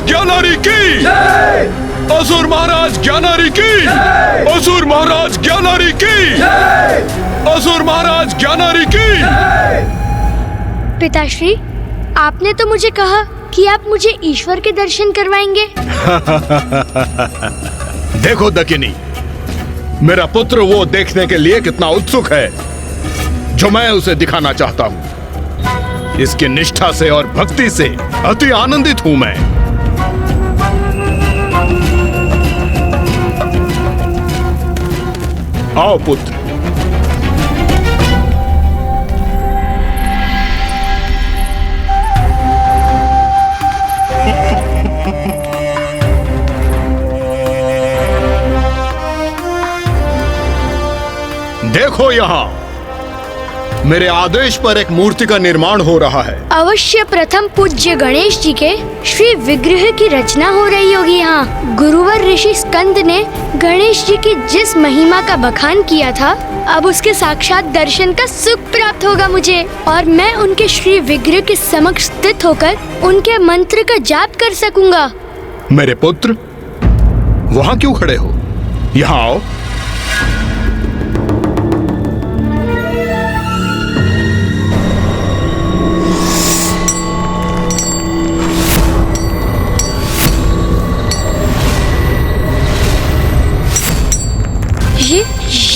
ज्ञानारी की, असुर महाराज ज्ञानारी की, असुर महाराज ज्ञानारी की, असुर महाराज ज्ञानारी की। पिताश्री, आपने तो मुझे कहा कि आप मुझे ईश्वर के दर्शन करवाएंगे। देखो दकिनी, मेरा पुत्र वो देखने के लिए कितना उत्सुक है जो मैं उसे दिखाना चाहता हूँ। इसकी निष्ठा से और भक्ति से अति आनंदित हूं मैं। आओ पुत्र। देखो यहाँ, मेरे आदेश पर एक मूर्ति का निर्माण हो रहा है। अवश्य प्रथम पूज्य गणेश जी के श्री विग्रह की रचना हो रही होगी यहाँ। गुरुवर ऋषि स्कंद ने गणेश जी की जिस महिमा का बखान किया था, अब उसके साक्षात दर्शन का सुख प्राप्त होगा मुझे, और मैं उनके श्री विग्रह के समक्ष स्थित होकर उनके मंत्र का जाप कर सकूंगा। मेरे पुत्र, वहाँ क्यों खड़े हो? यहाँ आओ।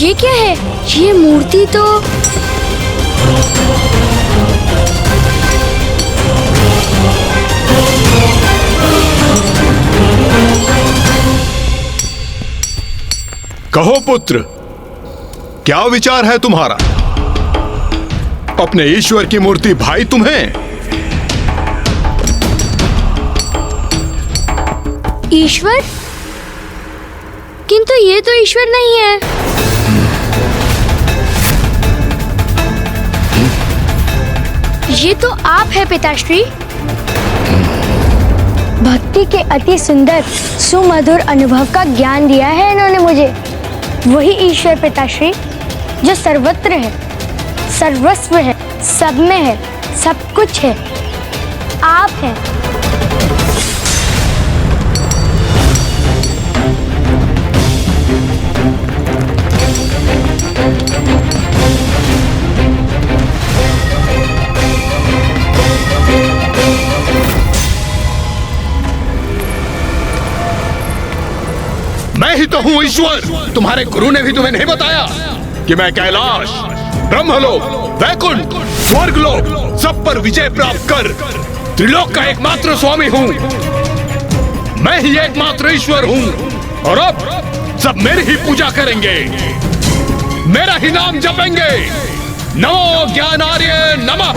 ये क्या है? ये मूर्ति तो कहो पुत्र, क्या विचार है तुम्हारा? अपने ईश्वर की मूर्ति भाई तुम्हें? ईश्वर? किंतु ये तो ईश्वर नहीं है। ये तो आप है पिताश्री। भक्ति के अति सुंदर सुमधुर अनुभव का ज्ञान दिया है इन्होंने मुझे। वही ईश्वर पिताश्री जो सर्वत्र है, सर्वस्व है, सब में है, सब कुछ है। आप हैं। मैं ही तो हूँ ईश्वर। तुम्हारे गुरु ने भी तुम्हें नहीं बताया कि मैं कैलाश, ब्रह्मलोक, वैकुंठ, स्वर्गलोक सब पर विजय प्राप्त कर त्रिलोक का एकमात्र स्वामी हूँ। मैं ही एकमात्र ईश्वर हूँ और अब सब मेरी ही पूजा करेंगे, मेरा ही नाम जपेंगे। नमो ज्ञानार्य नमः।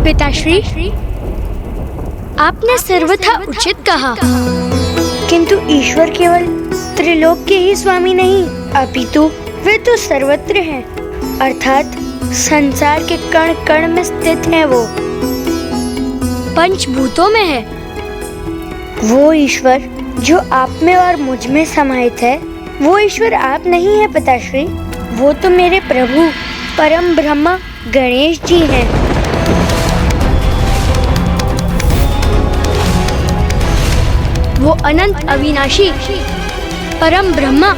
पिताश्री, आपने सर्वथा उचित कहा, किंतु ईश्वर केवल त्रिलोक के ही स्वामी नहीं, अपितु वे तो सर्वत्र हैं, अर्थात संसार के कण कण में स्थित हैं। वो पंचभूतों में है। वो ईश्वर जो आप में और मुझ में समाहित है, वो ईश्वर आप नहीं है पिताश्री। वो तो मेरे प्रभु परम ब्रह्म गणेश जी हैं। वो अनंत अविनाशी परम ब्रह्मा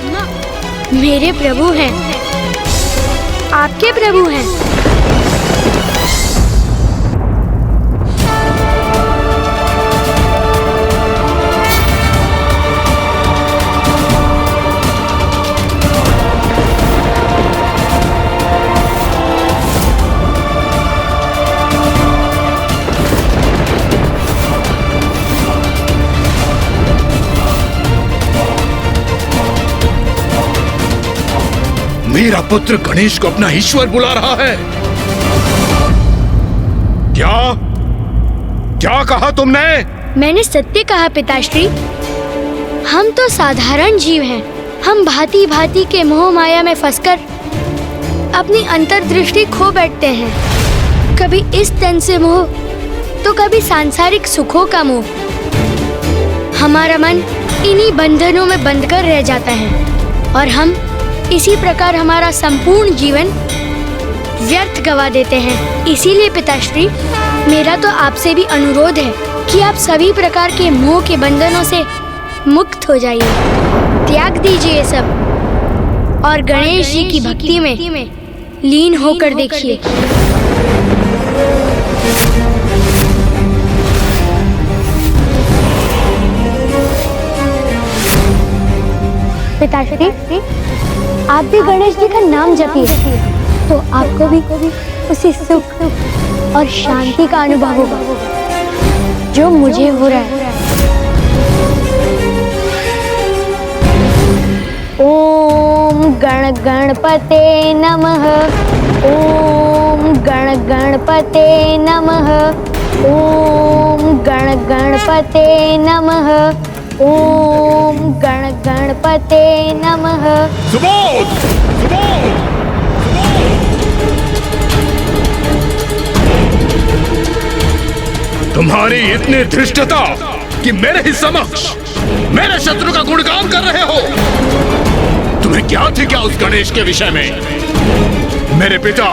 मेरे प्रभु हैं, आपके प्रभु हैं। मेरा पुत्र गणेश को अपना ईश्वर बुला रहा है। क्या क्या कहा तुमने? मैंने सत्य कहा पिताश्री। हम तो साधारण जीव हैं। हम भांति भांति के मोह माया में फंसकर अपनी अंतर्दृष्टि खो बैठते हैं। कभी इस तन से मोह, तो कभी सांसारिक सुखों का मोह। हमारा मन इन्हीं बंधनों में बंध कर रह जाता है और हम इसी प्रकार हमारा संपूर्ण जीवन व्यर्थ गवा देते हैं। इसीलिए पिताश्री, मेरा तो आपसे भी अनुरोध है कि आप सभी प्रकार के मोह के बंधनों से मुक्त हो जाइए। त्याग दीजिए ये सब और गणेश जी की भक्ति में लीन होकर देखिए। पिताश्री, आप भी गणेश जी का नाम जपिए तो आपको भी उसी सुख और शांति का अनुभव होगा जो मुझे हो रहा है। ओम गण गणपते नमः। ओम गण गणपते नमः। ओम गण गणपते नमः। ओम गण गणपते नमः। सुबोध! सुबोध! तुम्हारी इतनी धृष्टता कि मेरे ही समक्ष मेरे शत्रु का गुणगान कर रहे हो। तुम्हें क्या थी क्या उस गणेश के विषय में? मेरे पिता,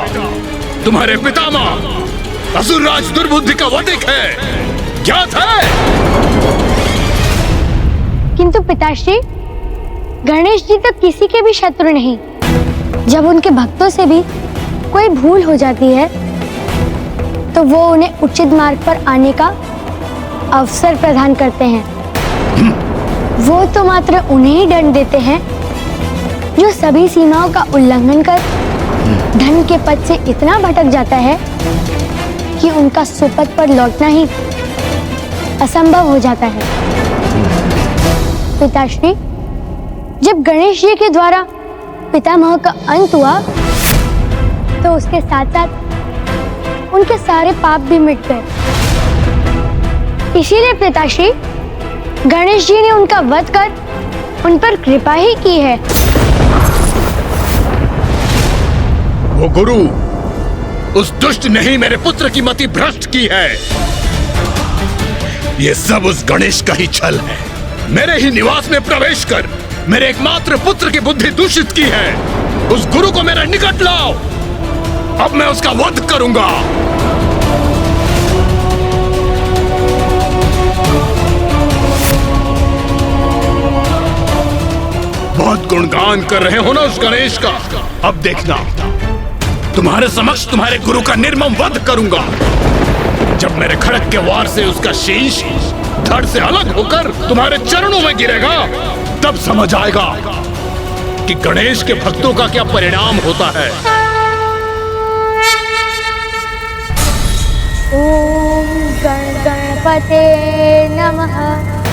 तुम्हारे पितामह असुरराज दुर्बुद्धि का वधिक है, ज्ञात है। किंतु पिताश्री, गणेश जी तो किसी के भी शत्रु नहीं। जब उनके भक्तों से भी कोई भूल हो जाती है तो वो उन्हें उचित मार्ग पर आने का अवसर प्रदान करते हैं। वो तो मात्र उन्हें ही दंड देते हैं जो सभी सीमाओं का उल्लंघन कर धन के पद से इतना भटक जाता है कि उनका सुपथ पर लौटना ही असंभव हो जाता है। पिताश्री, जब गणेश जी के द्वारा पितामह का अंत हुआ तो उसके साथ साथ उनके सारे पाप भी मिट गए। इसीलिए पिताश्री, गणेश जी ने उनका वध कर उन पर कृपा ही की है। वो गुरु, उस दुष्ट ने ही मेरे पुत्र की मति भ्रष्ट की है। ये सब उस गणेश का ही छल है। मेरे ही निवास में प्रवेश कर मेरे एकमात्र पुत्र की बुद्धि दूषित की है। उस गुरु को मेरे निकट लाओ, अब मैं उसका वध करूंगा। बहुत गुणगान कर रहे हो ना उस गणेश का। अब देखना, तुम्हारे समक्ष तुम्हारे गुरु का निर्मम वध करूंगा। जब मेरे खड़ग के वार से उसका शीश धड़ से अलग होकर तुम्हारे चरणों में गिरेगा, तब समझ आएगा कि गणेश के भक्तों का क्या परिणाम होता है। ओम गण गणपते नमः।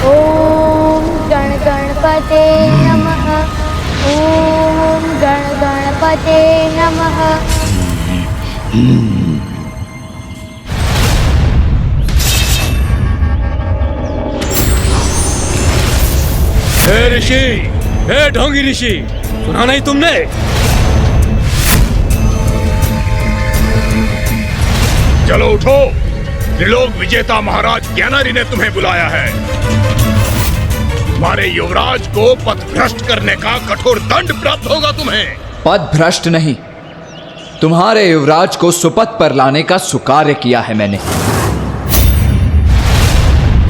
ओम गण गणपते नमः। ओम गण गणपते नमः। हे ऋषि, हे ढोंगी ऋषि, सुना नहीं तुमने? चलो उठो, त्रिलोक विजेता महाराज ज्ञानारी ने तुम्हें बुलाया है। तुम्हारे युवराज को पथ भ्रष्ट करने का कठोर दंड प्राप्त होगा तुम्हें। पद भ्रष्ट नहीं, तुम्हारे युवराज को सुपथ पर लाने का सुकार्य किया है मैंने।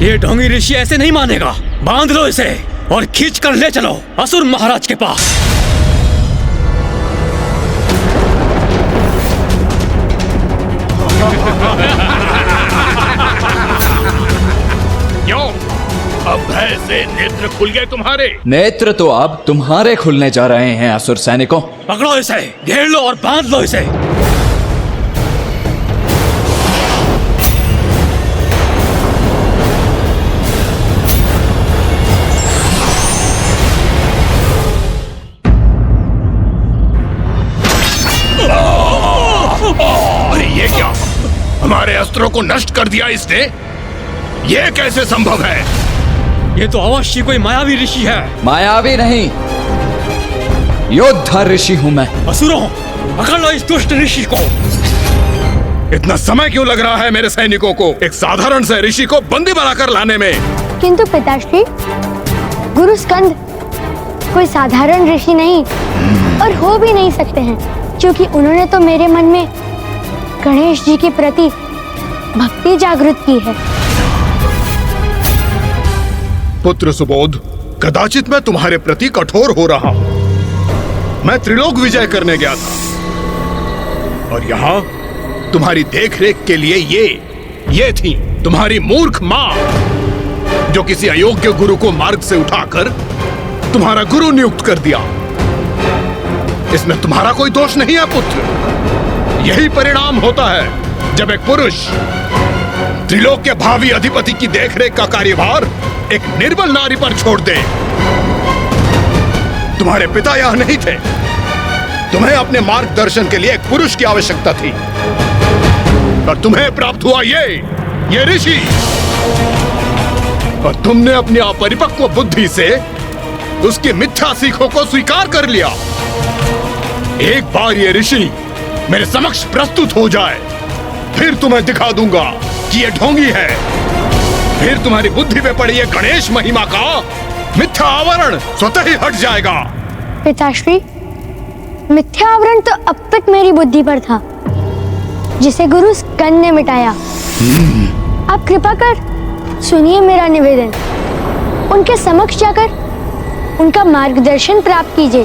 ये ढोंगी ऋषि ऐसे नहीं मानेगा। बांध लो इसे और खींच कर ले चलो असुर महाराज के पास। क्यों? अब भय से नेत्र खुल गए तुम्हारे? नेत्र तो अब तुम्हारे खुलने जा रहे हैं असुर सैनिकों। पकड़ो इसे, घेर लो और बांध लो इसे। अरे ये क्या? हमारे अस्त्रों को नष्ट कर दिया इसने। ये कैसे संभव है? ये तो अवश्य कोई मायावी ऋषि है। मायावी नहीं, योद्धा ऋषि हूं मैं। असुरों, पकड़ लो इस दुष्ट ऋषि को। इतना समय क्यों लग रहा है मेरे सैनिकों को एक साधारण से ऋषि को बंदी बनाकर लाने में? किंतु पिताश्री, गुरु स्कंद कोई साधारण ऋषि नहीं और हो भी नहीं सकते हैं, क्योंकि उन्होंने तो मेरे मन में गणेश जी के प्रति भक्ति जागृत की है। पुत्र सुबोध, कदाचित मैं तुम्हारे प्रति कठोर हो रहा हूं। मैं त्रिलोक विजय करने गया था और यहाँ तुम्हारी देखरेख के लिए ये थी तुम्हारी मूर्ख माँ, जो किसी अयोग्य गुरु को मार्ग से उठाकर तुम्हारा गुरु नियुक्त कर दिया। इसमें तुम्हारा कोई दोष नहीं है पुत्र। यही परिणाम होता है जब एक पुरुष त्रिलोक के भावी अधिपति की देखरेख का कार्यभार एक निर्बल नारी पर छोड़ दे। तुम्हारे पिता यहां नहीं थे। तुम्हें अपने मार्गदर्शन के लिए एक पुरुष की आवश्यकता थी और तुम्हें प्राप्त हुआ ये ऋषि। और तुमने अपनी अपरिपक्व बुद्धि से उसकी मिथ्या सीखों को स्वीकार कर लिया। एक बार ये ऋषि मेरे समक्ष प्रस्तुत हो जाए, फिर तुम्हें दिखा दूंगा कि ये ढोंगी है। फिर तुम्हारी बुद्धि पे पड़ी ये गणेश महिमा का मिथ्या आवरण स्वतः ही हट जाएगा। पिताश्री, मिथ्या आवरण तो अब तक मेरी बुद्धि पर था, जिसे गुरु स्कंद ने मिटाया। आप कृपा कर सुनिए मेरा निवेदन। उनके समक्ष जाकर उनका मार्गदर्शन प्राप्त कीजिए।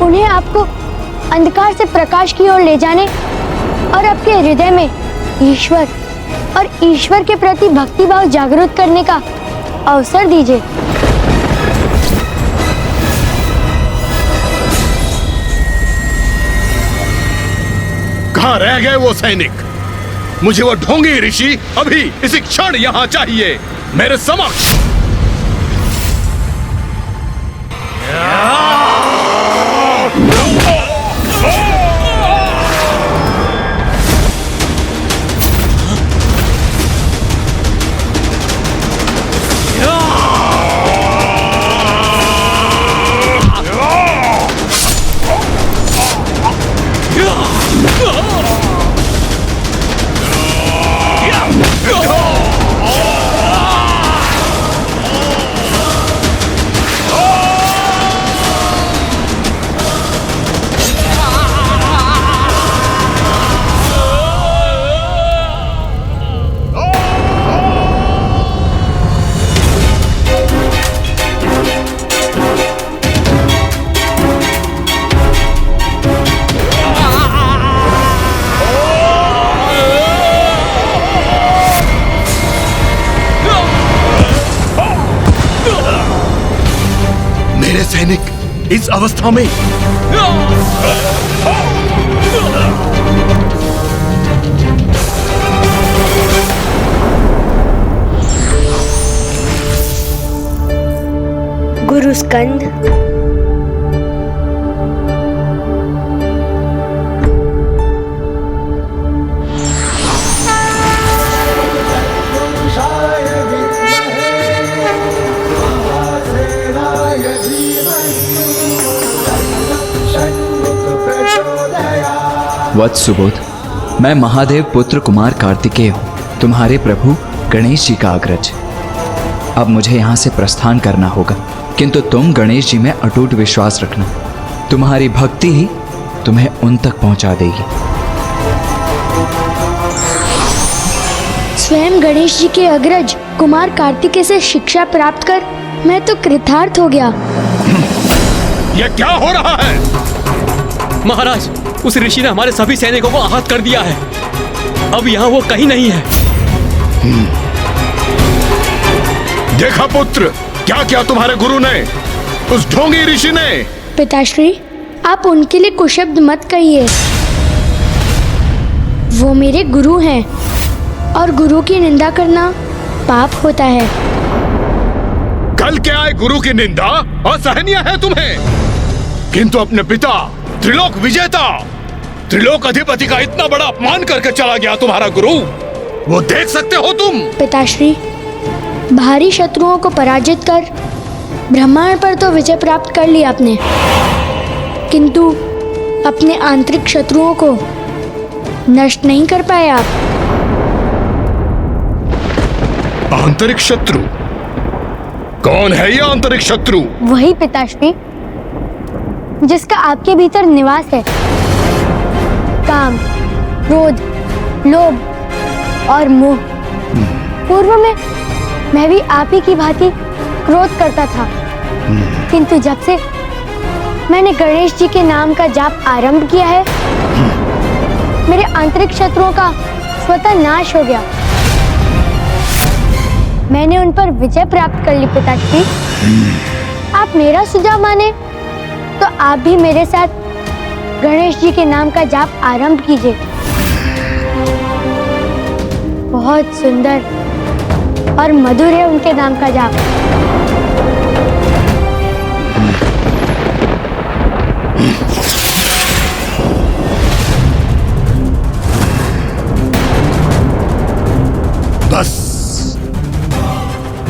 उन्हें आपको अंधकार से प्रकाश की ओर ले जाने और आपके हृदय में ईश्वर और ईश्वर के प्रति भक्ति भाव जागृत करने का अवसर दीजिए। कहाँ रह गए वो सैनिक? मुझे वो ढोंगी ऋषि अभी इसी क्षण यहाँ चाहिए, मेरे समक्ष। मेरे सैनिक इस अवस्था में गुरु स्कंद, वत्स सुबोध, मैं महादेव पुत्र कुमार कार्तिकेय हूँ, तुम्हारे प्रभु गणेश जी का अग्रज। अब मुझे यहाँ से प्रस्थान करना होगा, किंतु तुम गणेश जी में अटूट विश्वास रखना। तुम्हारी भक्ति ही तुम्हें उन तक पहुँचा देगी। स्वयं गणेश जी के अग्रज कुमार कार्तिकेय से शिक्षा प्राप्त कर मैं तो कृतार्थ हो गया। यह क्या हो रहा है? महाराज, उस ऋषि ने हमारे सभी सैनिकों को आहत कर दिया है। अब यहाँ वो कहीं नहीं है। देखा पुत्र, क्या क्या तुम्हारे गुरु ने, उस ढोंगी ऋषि ने। पिताश्री, आप उनके लिए कुशब्द मत कहिए। वो मेरे गुरु हैं और गुरु की निंदा करना पाप होता है। कल के आए गुरु की निंदा असहनीय है तुम्हें, किंतु अपने पिता त्रिलोक विजेता, त्रिलोक अधिपति का इतना बड़ा अपमान करके चला गया तुम्हारा गुरु, वो देख सकते हो तुम? पिताश्री, भारी शत्रुओं को पराजित कर ब्रह्मांड पर तो विजय प्राप्त कर लिया आपने, किंतु अपने आंतरिक शत्रुओं को नष्ट नहीं कर पाए आप। आंतरिक शत्रु? कौन है ये आंतरिक शत्रु? वही पिताश्री, जिसका आपके भीतर निवास है। काम, क्रोध, लोभ और मोह। पूर्व में मैं भी आप ही की भांति क्रोध करता था, किंतु जब से मैंने गणेश जी के नाम का जाप आरंभ किया है, मेरे आंतरिक शत्रुओं का स्वतः नाश हो गया। मैंने उन पर विजय प्राप्त कर ली पिताश्री। आप मेरा सुझाव माने तो आप भी मेरे साथ गणेश जी के नाम का जाप आरंभ कीजिए। बहुत सुंदर और मधुर है उनके नाम का जाप। बस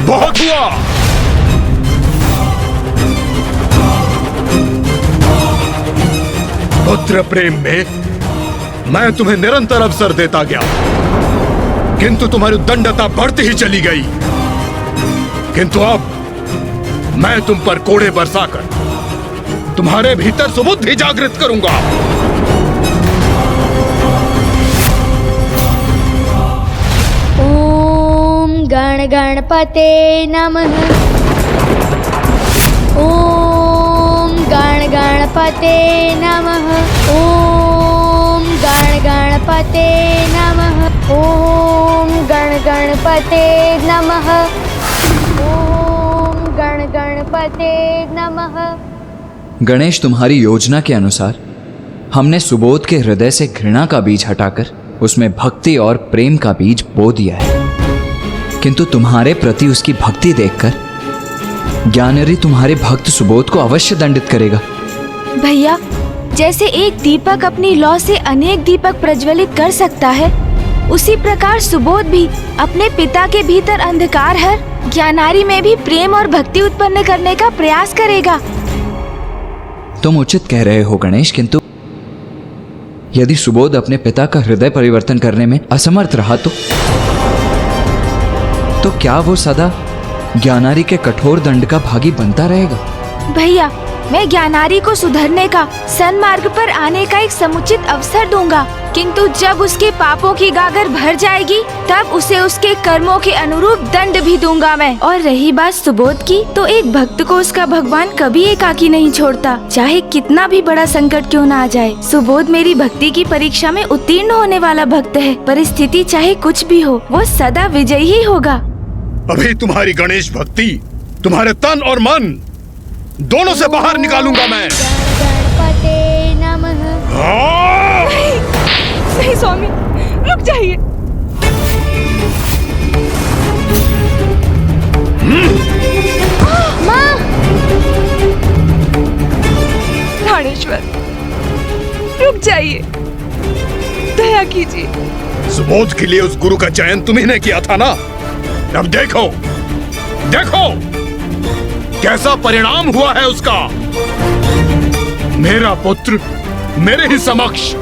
बहुत हुआ। पुत्र प्रेम में मैं तुम्हें निरंतर अवसर देता गया, किंतु तुम्हारी दंडता बढ़ती ही चली गई। किंतु अब मैं तुम पर कोड़े बरसाकर तुम्हारे भीतर सुबुद्धि जागृत करूंगा। ओम गण गणपते नमः। ओम गण गणपते नमः। ओम गण गणपते नमः। ओम गण गणपते नमः। ओम गण गणपते नमः। गणेश, तुम्हारी योजना के अनुसार हमने सुबोध के हृदय से घृणा का बीज हटाकर उसमें भक्ति और प्रेम का बीज बो दिया है, किंतु तुम्हारे प्रति उसकी भक्ति देखकर ज्ञानरी तुम्हारे भक्त सुबोध को अवश्य दंडित करेगा। भैया, जैसे एक दीपक अपनी लौ से अनेक दीपक प्रज्वलित कर सकता है, उसी प्रकार सुबोध भी अपने पिता के भीतर अंधकार हर ज्ञानारी में भी प्रेम और भक्ति उत्पन्न करने का प्रयास करेगा। तुम उचित कह रहे हो गणेश, किंतु यदि सुबोध अपने पिता का हृदय परिवर्तन करने में असमर्थ रहा तो क्या वो सदा ज्ञानारी के कठोर दंड का भागी बनता रहेगा? भैया, मैं ज्ञानारी को सुधरने का, सन्मार्ग पर आने का एक समुचित अवसर दूंगा, किंतु जब उसके पापों की गागर भर जाएगी तब उसे उसके कर्मों के अनुरूप दंड भी दूंगा मैं। और रही बात सुबोध की, तो एक भक्त को उसका भगवान कभी एकाकी नहीं छोड़ता, चाहे कितना भी बड़ा संकट क्यों ना आ जाए। सुबोध मेरी भक्ति की परीक्षा में उत्तीर्ण होने वाला भक्त है। परिस्थिति चाहे कुछ भी हो, वो सदा विजयी ही होगा। अभी तुम्हारी गणेश भक्ति तुम्हारे तन और मन दोनों से बाहर निकालूंगा मैं। गणपते नमः। नहीं स्वामी, रुक जाइए। माँ! प्राणेश्वर, रुक जाइए, दया कीजिए। सुबोध के लिए उस गुरु का चयन तुम्ही ने किया था ना। अब देखो देखो कैसा परिणाम हुआ है उसका। मेरा पुत्र मेरे ही समक्ष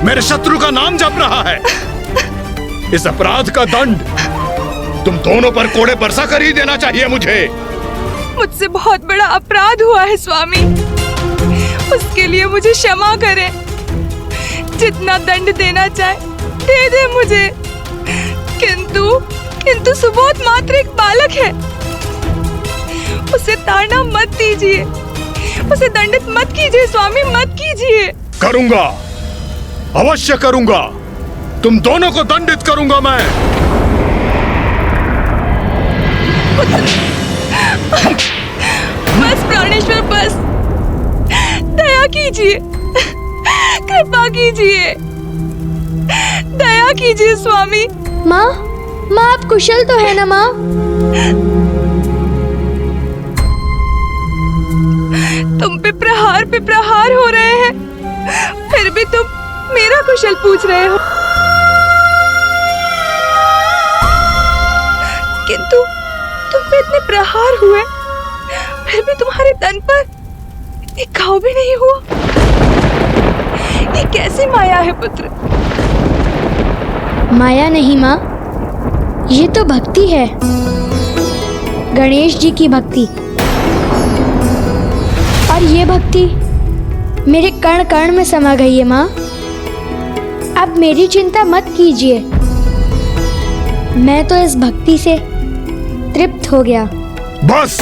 मेरे शत्रु का नाम जप रहा है। इस अपराध का दंड तुम दोनों पर कोड़े बरसा कर ही देना चाहिए मुझे। मुझसे बहुत बड़ा अपराध हुआ है स्वामी, उसके लिए मुझे क्षमा करें। जितना दंड देना चाहे दे दे मुझे, किंतु सुबोध मात्र एक बालक है, उसे ताड़ना मत दीजिए, उसे दंडित मत कीजिए स्वामी, मत कीजिए। करूंगा, अवश्य करूंगा, तुम दोनों को दंडित करूंगा मैं। बस प्राणेश्वर, बस, दया कीजिए, कृपा कीजिए, दया कीजिए स्वामी। माँ, आप कुशल तो है ना माँ? तुम पे प्रहार हो रहे हैं, फिर भी तुम मेरा कुशल पूछ रहे हो। किंतु तुम पे इतने प्रहार हुए, फिर भी तुम्हारे तन पर एक घाव भी नहीं हुआ। ये कैसी माया है पुत्र? माया नहीं माँ, ये तो भक्ति है, गणेश जी की भक्ति। और ये भक्ति मेरे कण कण में समा गई है माँ। आप मेरी चिंता मत कीजिए, मैं तो इस भक्ति से तृप्त हो गया। बस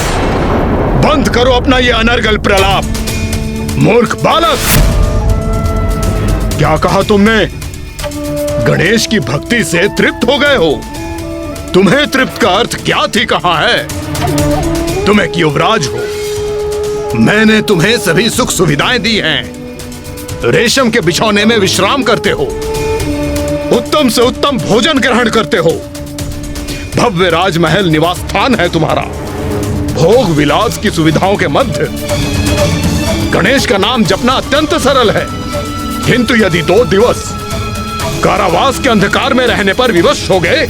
बंद करो अपना ये अनर्गल प्रलाप, मूर्ख बालक। क्या कहा तुमने? गणेश की भक्ति से तृप्त हो गए हो? तुम्हें तृप्त का अर्थ क्या थी कहा है? तुम एक युवराज हो, मैंने तुम्हें सभी सुख सुविधाएं दी हैं। रेशम के बिछौने में विश्राम करते हो, उत्तम से उत्तम भोजन ग्रहण करते हो, भव्य राजमहल निवास स्थान है तुम्हारा, भोग विलास की सुविधाओं के मध्य गणेश का नाम जपना अत्यंत सरल है। किंतु यदि 2 दिवस कारावास के अंधकार में रहने पर विवश हो गए,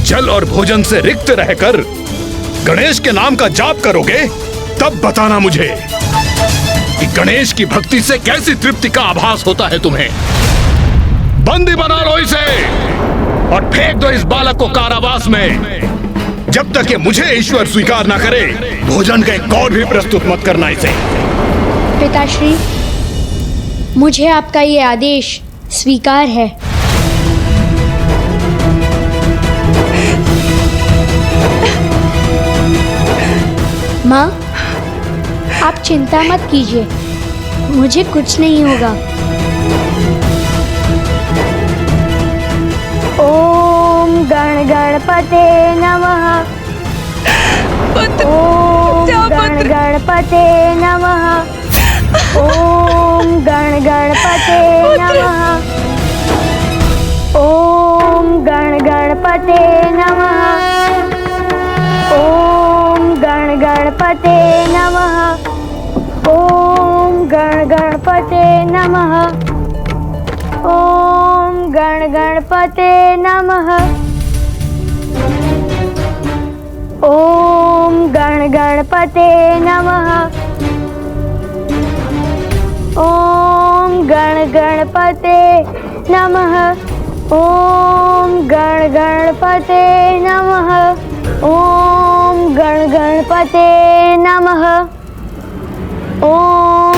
जल और भोजन से रिक्त रहकर गणेश के नाम का जाप करोगे, तब बताना मुझे कि गणेश की भक्ति से कैसी तृप्ति का आभास होता है तुम्हें। बंदी बना लो इसे और फेंक दो इस बालक को कारावास में। जब तक ये मुझे ईश्वर स्वीकार ना करे, भोजन का एक कौर भी प्रस्तुत मत करना इसे। पिताश्री, मुझे आपका ये आदेश स्वीकार है। माँ, आप चिंता मत कीजिए, मुझे कुछ नहीं होगा। ओम गण गणपते नमः। ओम गण गणपते नमः। ओम गण गणपते नमः। ओम गण गणपते नमः। ओम गण गणपते नमः। ओम गण गणपते नमः। ओम गण गणपते नमः। ओम गण गणपते नमः। ओम गण गणपते नमः। ओम गण गणपते नमः। ओम गण गणपते नमः। ओम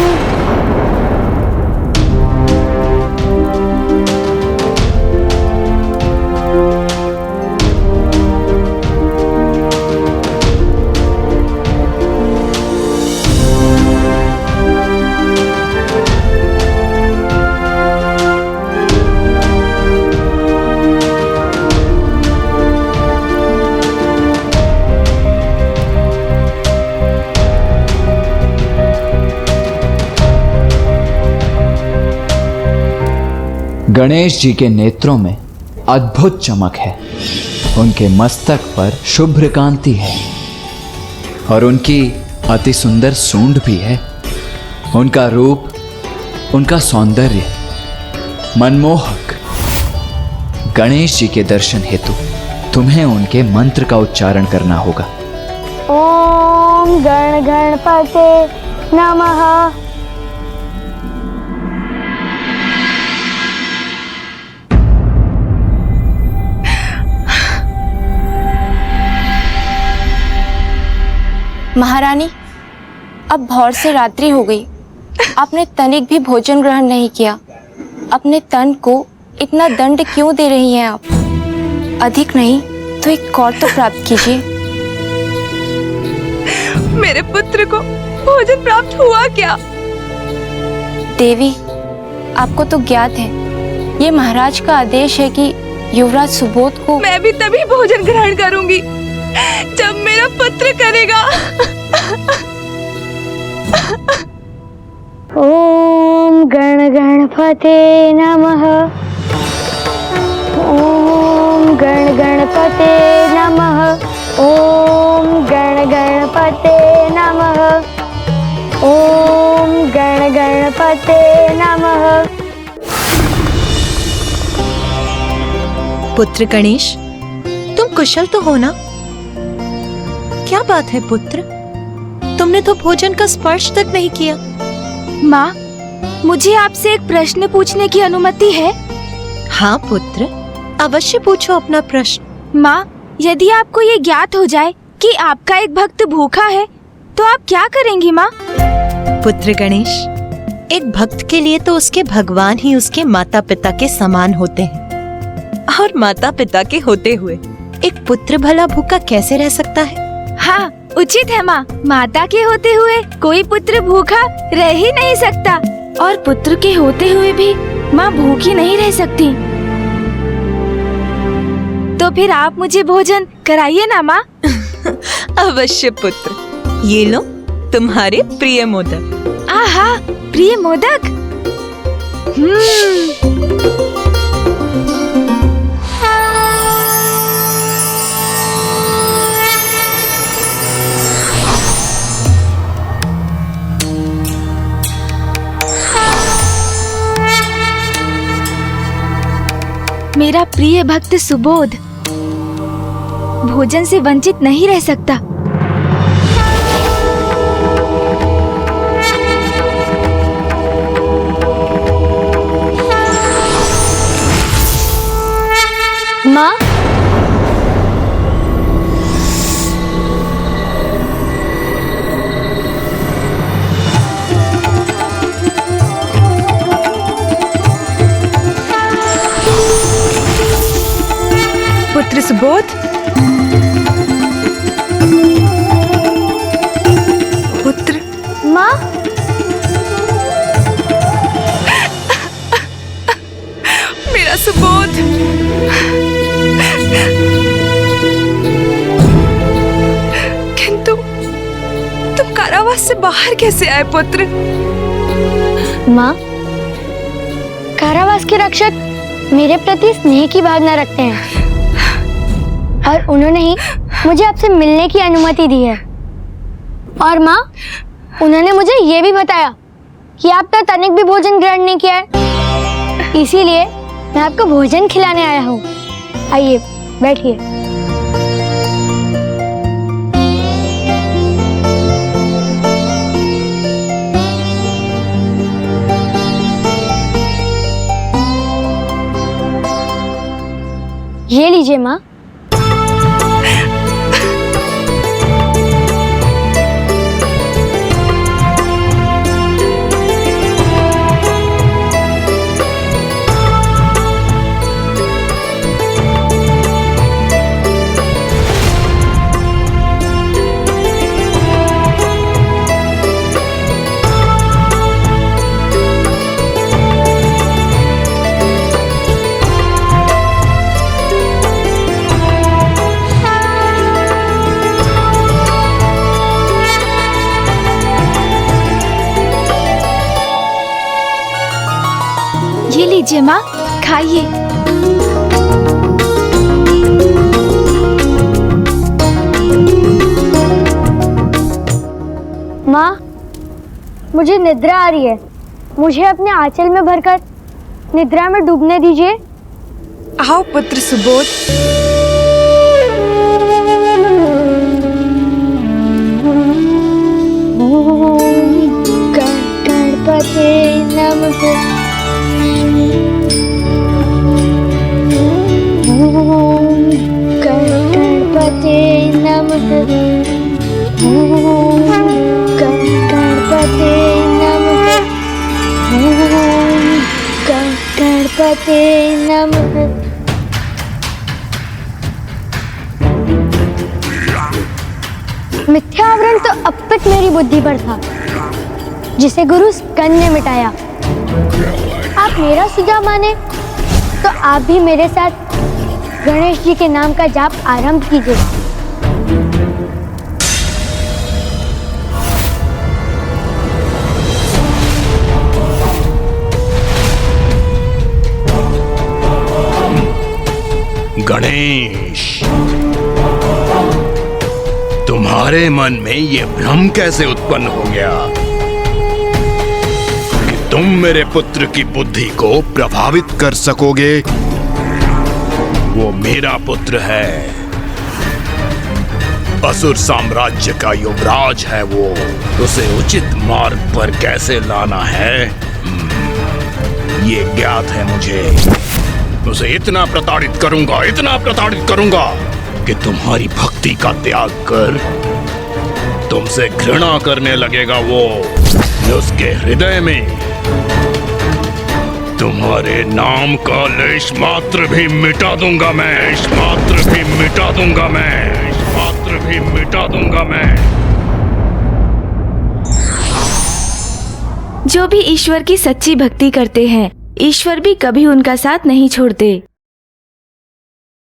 गणेश जी के नेत्रों में अद्भुत चमक है, उनके मस्तक पर शुभ्र कांति है और उनकी अति सुंदर सूंड भी है। उनका रूप, उनका सौंदर्य मनमोहक। गणेश जी के दर्शन हेतु तुम्हें उनके मंत्र का उच्चारण करना होगा। ओम गण गणपते नमः। महारानी, अब भोर से रात्रि हो गई, आपने तनिक भी भोजन ग्रहण नहीं किया। अपने तन को इतना दंड क्यों दे रही हैं आप? अधिक नहीं तो एक कौर तो प्राप्त कीजिए। मेरे पुत्र को भोजन प्राप्त हुआ क्या? देवी, आपको तो ज्ञात है, ये महाराज का आदेश है कि युवराज सुबोध को। मैं भी तभी भोजन ग्रहण करूंगी जब मेरा पुत्र करेगा। ओम गण गणपते नमः। ओम गण गणपते नमः। ओम गण गणपते नमः। ओम गण गणपते नमः। पुत्र गणेश, तुम कुशल तो हो ना? क्या बात है पुत्र, तुमने तो भोजन का स्पर्श तक नहीं किया। माँ, मुझे आपसे एक प्रश्न पूछने की अनुमति है? हाँ पुत्र, अवश्य पूछो अपना प्रश्न। माँ, यदि आपको ये ज्ञात हो जाए कि आपका एक भक्त भूखा है, तो आप क्या करेंगी माँ? पुत्र गणेश, एक भक्त के लिए तो उसके भगवान ही उसके माता पिता के समान होते हैं, और माता पिता के होते हुए एक पुत्र भला भूखा कैसे रह सकता है? हाँ, उचित है माँ। माता के होते हुए कोई पुत्र भूखा रह ही नहीं सकता, और पुत्र के होते हुए भी माँ भूखी नहीं रह सकती। तो फिर आप मुझे भोजन कराइए ना माँ। अवश्य पुत्र, ये लो तुम्हारे प्रिय मोदक। आहा, प्रिय मोदक। मेरा प्रिय भक्त सुबोध भोजन से वंचित नहीं रह सकता। माँ, पुत्र सुबोध, पुत्र। माँ, मेरा सुबोध। किंतु तुम कारावास से बाहर कैसे आए पुत्र? माँ, कारावास के रक्षक मेरे प्रति स्नेह की भावना रखते हैं, और उन्होंने ही मुझे आपसे मिलने की अनुमति दी है। और माँ, उन्होंने मुझे ये भी बताया कि आपका तनिक भी भोजन ग्रहण नहीं किया है, इसीलिए मैं आपको भोजन खिलाने आया हूँ। आइए, बैठिए। ये लीजिए माँ। ये लीजिए माँ, खाइए। माँ, मुझे निद्रा आ रही है, मुझे अपने आंचल में भरकर निद्रा में डूबने दीजिए। आओ पुत्र सुबोध। गणपते नमः। ओम गणपते नमः। ओम गणपते नमः। ओम गणपते नमः। मिथ्या आवरण तो अब तक मेरी बुद्धि पर था, जिसे गुरु स्कंद ने मिटाया। आप मेरा सुझाव माने तो आप भी मेरे साथ गणेश जी के नाम का जाप आरंभ कीजिए। गणेश, तुम्हारे मन में ये भ्रम कैसे उत्पन्न हो गया कि तुम मेरे पुत्र की बुद्धि को प्रभावित कर सकोगे? वो मेरा पुत्र है, असुर साम्राज्य का युवराज है वो। उसे उचित मार्ग पर कैसे लाना है ये ज्ञात है मुझे। उसे इतना प्रताड़ित करूंगा कि तुम्हारी भक्ति का त्याग कर तुमसे घृणा करने लगेगा वो। उसके हृदय में तुम्हारे नाम का लेश मात्र भी मिटा दूंगा मैं, लेश मात्र भी मिटा दूंगा मैं, लेश मात्र भी मिटा दूंगा मैं। जो भी ईश्वर की सच्ची भक्ति करते हैं, ईश्वर भी कभी उनका साथ नहीं छोड़ते।